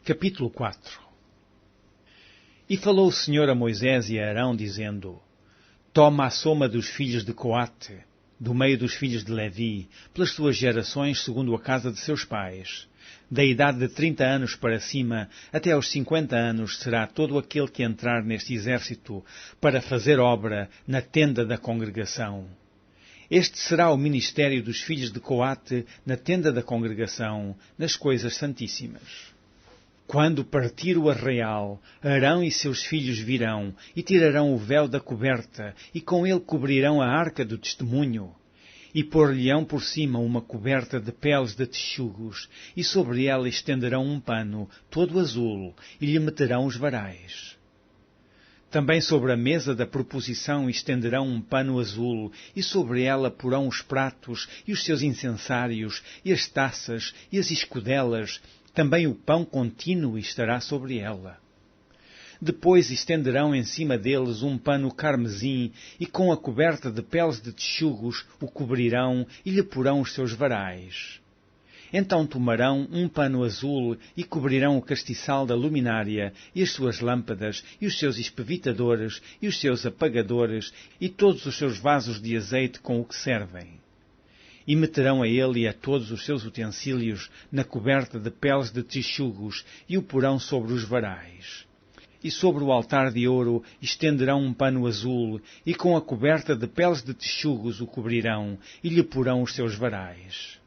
Capítulo 4. E falou o Senhor a Moisés e a Arão, dizendo: Toma a soma dos filhos de Coate, do meio dos filhos de Levi, pelas suas gerações, segundo a casa de seus pais. Da idade de 30 anos para cima, até aos 50 anos, será todo aquele que entrar neste exército para fazer obra na tenda da congregação. Este será o ministério dos filhos de Coate na tenda da congregação, nas coisas santíssimas. Quando partir o arraial, Arão e seus filhos virão e tirarão o véu da coberta e com ele cobrirão a arca do testemunho. E pôr-lhe-ão por cima uma coberta de peles de texugos e sobre ela estenderão um pano todo azul e lhe meterão os varais. Também sobre a mesa da proposição estenderão um pano azul e sobre ela porão os pratos e os seus incensários e as taças e as escudelas. Também o pão contínuo estará sobre ela. Depois estenderão em cima deles um pano carmesim e com a coberta de peles de texugos o cobrirão e lhe porão os seus varais. Então tomarão um pano azul e cobrirão o castiçal da luminária e as suas lâmpadas e os seus espevitadores e os seus apagadores e todos os seus vasos de azeite com o que servem. E meterão a ele e a todos os seus utensílios na coberta de peles de texugos e o porão sobre os varais. E sobre o altar de ouro estenderão um pano azul e com a coberta de peles de texugos o cobrirão e lhe porão os seus varais.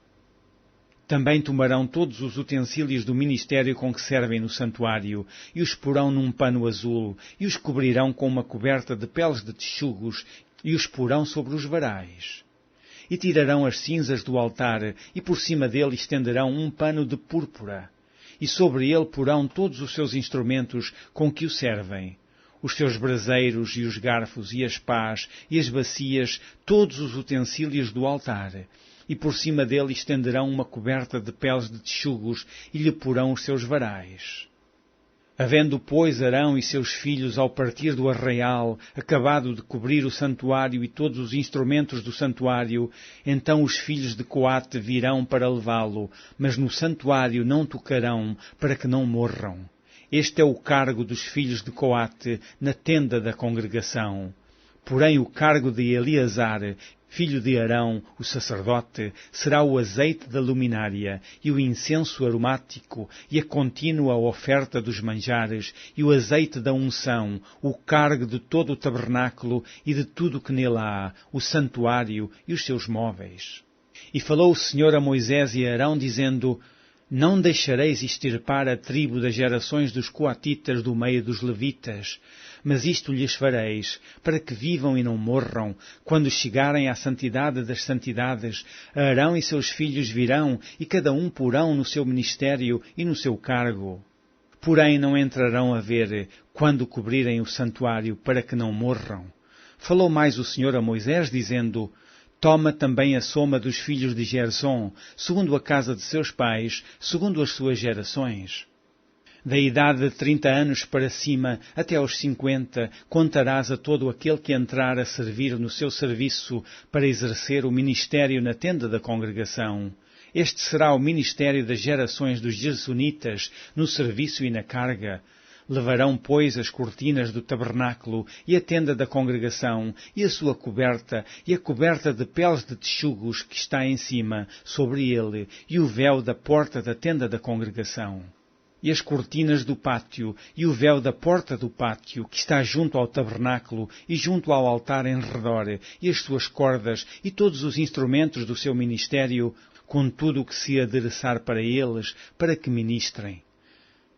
Também tomarão todos os utensílios do ministério com que servem no santuário e os porão num pano azul e os cobrirão com uma coberta de peles de texugos e os porão sobre os varais. E tirarão as cinzas do altar, e por cima dele estenderão um pano de púrpura, e sobre ele porão todos os seus instrumentos com que o servem, os seus braseiros e os garfos e as pás e as bacias, todos os utensílios do altar, e por cima dele estenderão uma coberta de peles de texugos e lhe porão os seus varais. Havendo, pois, Arão e seus filhos, ao partir do arraial, acabado de cobrir o santuário e todos os instrumentos do santuário, então os filhos de Coate virão para levá-lo, mas no santuário não tocarão, para que não morram. Este é o cargo dos filhos de Coate na tenda da congregação. Porém o cargo de Eleazar, filho de Arão, o sacerdote, será o azeite da luminária, e o incenso aromático, e a contínua oferta dos manjares, e o azeite da unção, o cargo de todo o tabernáculo e de tudo que nele há, o santuário e os seus móveis. E falou o Senhor a Moisés e a Arão, dizendo: Não deixareis extirpar a tribo das gerações dos coatitas do meio dos levitas, mas isto lhes fareis, para que vivam e não morram. Quando chegarem à santidade das santidades, Arão e seus filhos virão, e cada um porão no seu ministério e no seu cargo. Porém não entrarão a ver, quando cobrirem o santuário, para que não morram. Falou mais o Senhor a Moisés, dizendo: Toma também a soma dos filhos de Gersom, segundo a casa de seus pais, segundo as suas gerações. Da idade de 30 anos para cima, até aos 50, contarás a todo aquele que entrar a servir no seu serviço para exercer o ministério na tenda da congregação. Este será o ministério das gerações dos Gersonitas, no serviço e na carga. Levarão, pois, as cortinas do tabernáculo e a tenda da congregação e a sua coberta e a coberta de peles de texugos que está em cima, sobre ele, e o véu da porta da tenda da congregação. E as cortinas do pátio, e o véu da porta do pátio, que está junto ao tabernáculo e junto ao altar em redor, e as suas cordas, e todos os instrumentos do seu ministério, com tudo o que se adereçar para eles, para que ministrem.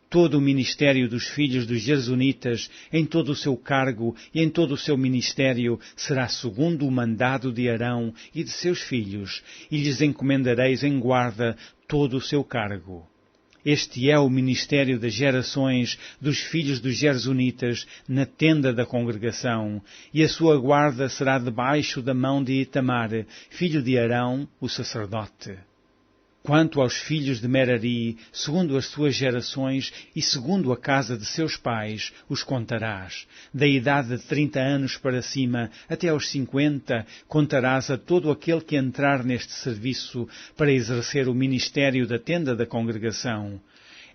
Todo o ministério dos filhos dos Gersonitas, em todo o seu cargo e em todo o seu ministério, será segundo o mandado de Arão e de seus filhos, e lhes encomendareis em guarda todo o seu cargo. Este é o ministério das gerações dos filhos dos Gersonitas na tenda da congregação, e a sua guarda será debaixo da mão de Itamar, filho de Arão, o sacerdote. Quanto aos filhos de Merari, segundo as suas gerações e segundo a casa de seus pais, os contarás. Da idade de 30 anos para cima, até aos 50, contarás a todo aquele que entrar neste serviço para exercer o ministério da tenda da congregação.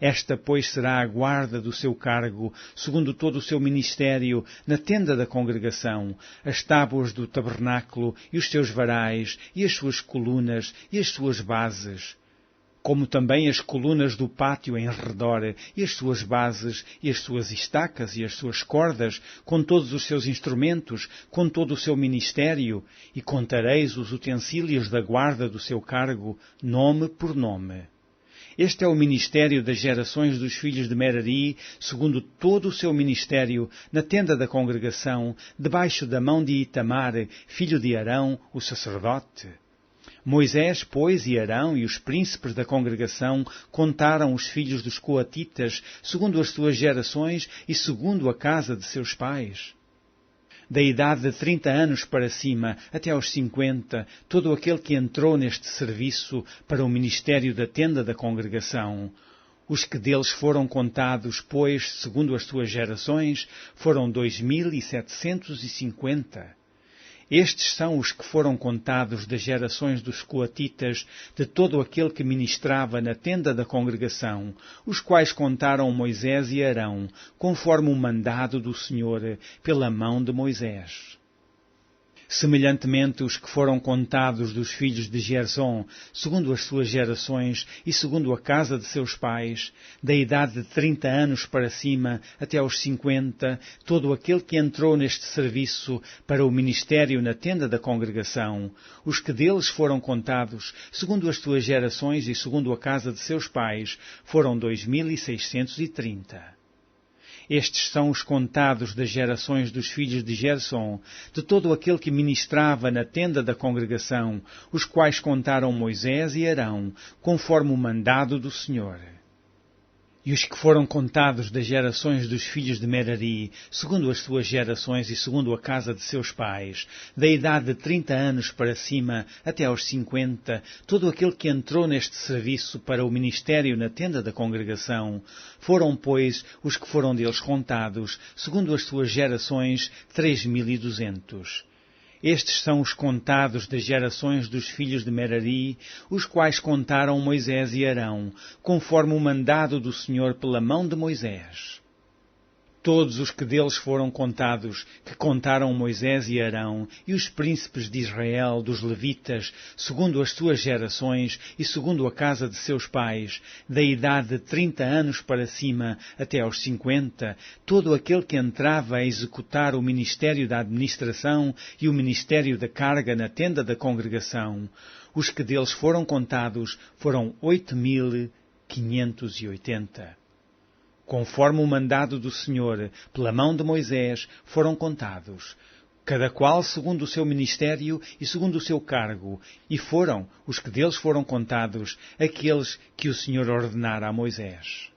Esta, pois, será a guarda do seu cargo, segundo todo o seu ministério, na tenda da congregação, as tábuas do tabernáculo e os seus varais, e as suas colunas e as suas bases, como também as colunas do pátio em redor, e as suas bases, e as suas estacas, e as suas cordas, com todos os seus instrumentos, com todo o seu ministério, e contareis os utensílios da guarda do seu cargo, nome por nome. Este é o ministério das gerações dos filhos de Merari, segundo todo o seu ministério, na tenda da congregação, debaixo da mão de Itamar, filho de Arão, o sacerdote. Moisés, pois, e Arão e os príncipes da congregação contaram os filhos dos coatitas, segundo as suas gerações e segundo a casa de seus pais. Da idade de 30 anos para cima, até aos 50, todo aquele que entrou neste serviço para o ministério da tenda da congregação. Os que deles foram contados, pois, segundo as suas gerações, foram 2.750. Estes são os que foram contados das gerações dos coatitas, de todo aquele que ministrava na tenda da congregação, os quais contaram Moisés e Arão, conforme o mandado do Senhor, pela mão de Moisés. Semelhantemente, os que foram contados dos filhos de Gersom, segundo as suas gerações e segundo a casa de seus pais, da idade de 30 anos para cima até aos 50, todo aquele que entrou neste serviço para o ministério na tenda da congregação, os que deles foram contados, segundo as suas gerações e segundo a casa de seus pais, foram 2.630. Estes são os contados das gerações dos filhos de Gersom, de todo aquele que ministrava na tenda da congregação, os quais contaram Moisés e Arão, conforme o mandado do Senhor. E os que foram contados das gerações dos filhos de Merari, segundo as suas gerações e segundo a casa de seus pais, da idade de 30 anos para cima até aos 50, todo aquele que entrou neste serviço para o ministério na tenda da congregação, foram, pois, os que foram deles contados, segundo as suas gerações, 3.200. Estes são os contados das gerações dos filhos de Merari, os quais contaram Moisés e Arão, conforme o mandado do Senhor pela mão de Moisés. Todos os que deles foram contados, que contaram Moisés e Arão, e os príncipes de Israel, dos levitas, segundo as suas gerações e segundo a casa de seus pais, da idade de 30 anos para cima até aos 50, todo aquele que entrava a executar o ministério da administração e o ministério da carga na tenda da congregação, os que deles foram contados foram 8.580. Conforme o mandado do Senhor, pela mão de Moisés, foram contados, cada qual segundo o seu ministério e segundo o seu cargo, e foram, os que deles foram contados, aqueles que o Senhor ordenara a Moisés.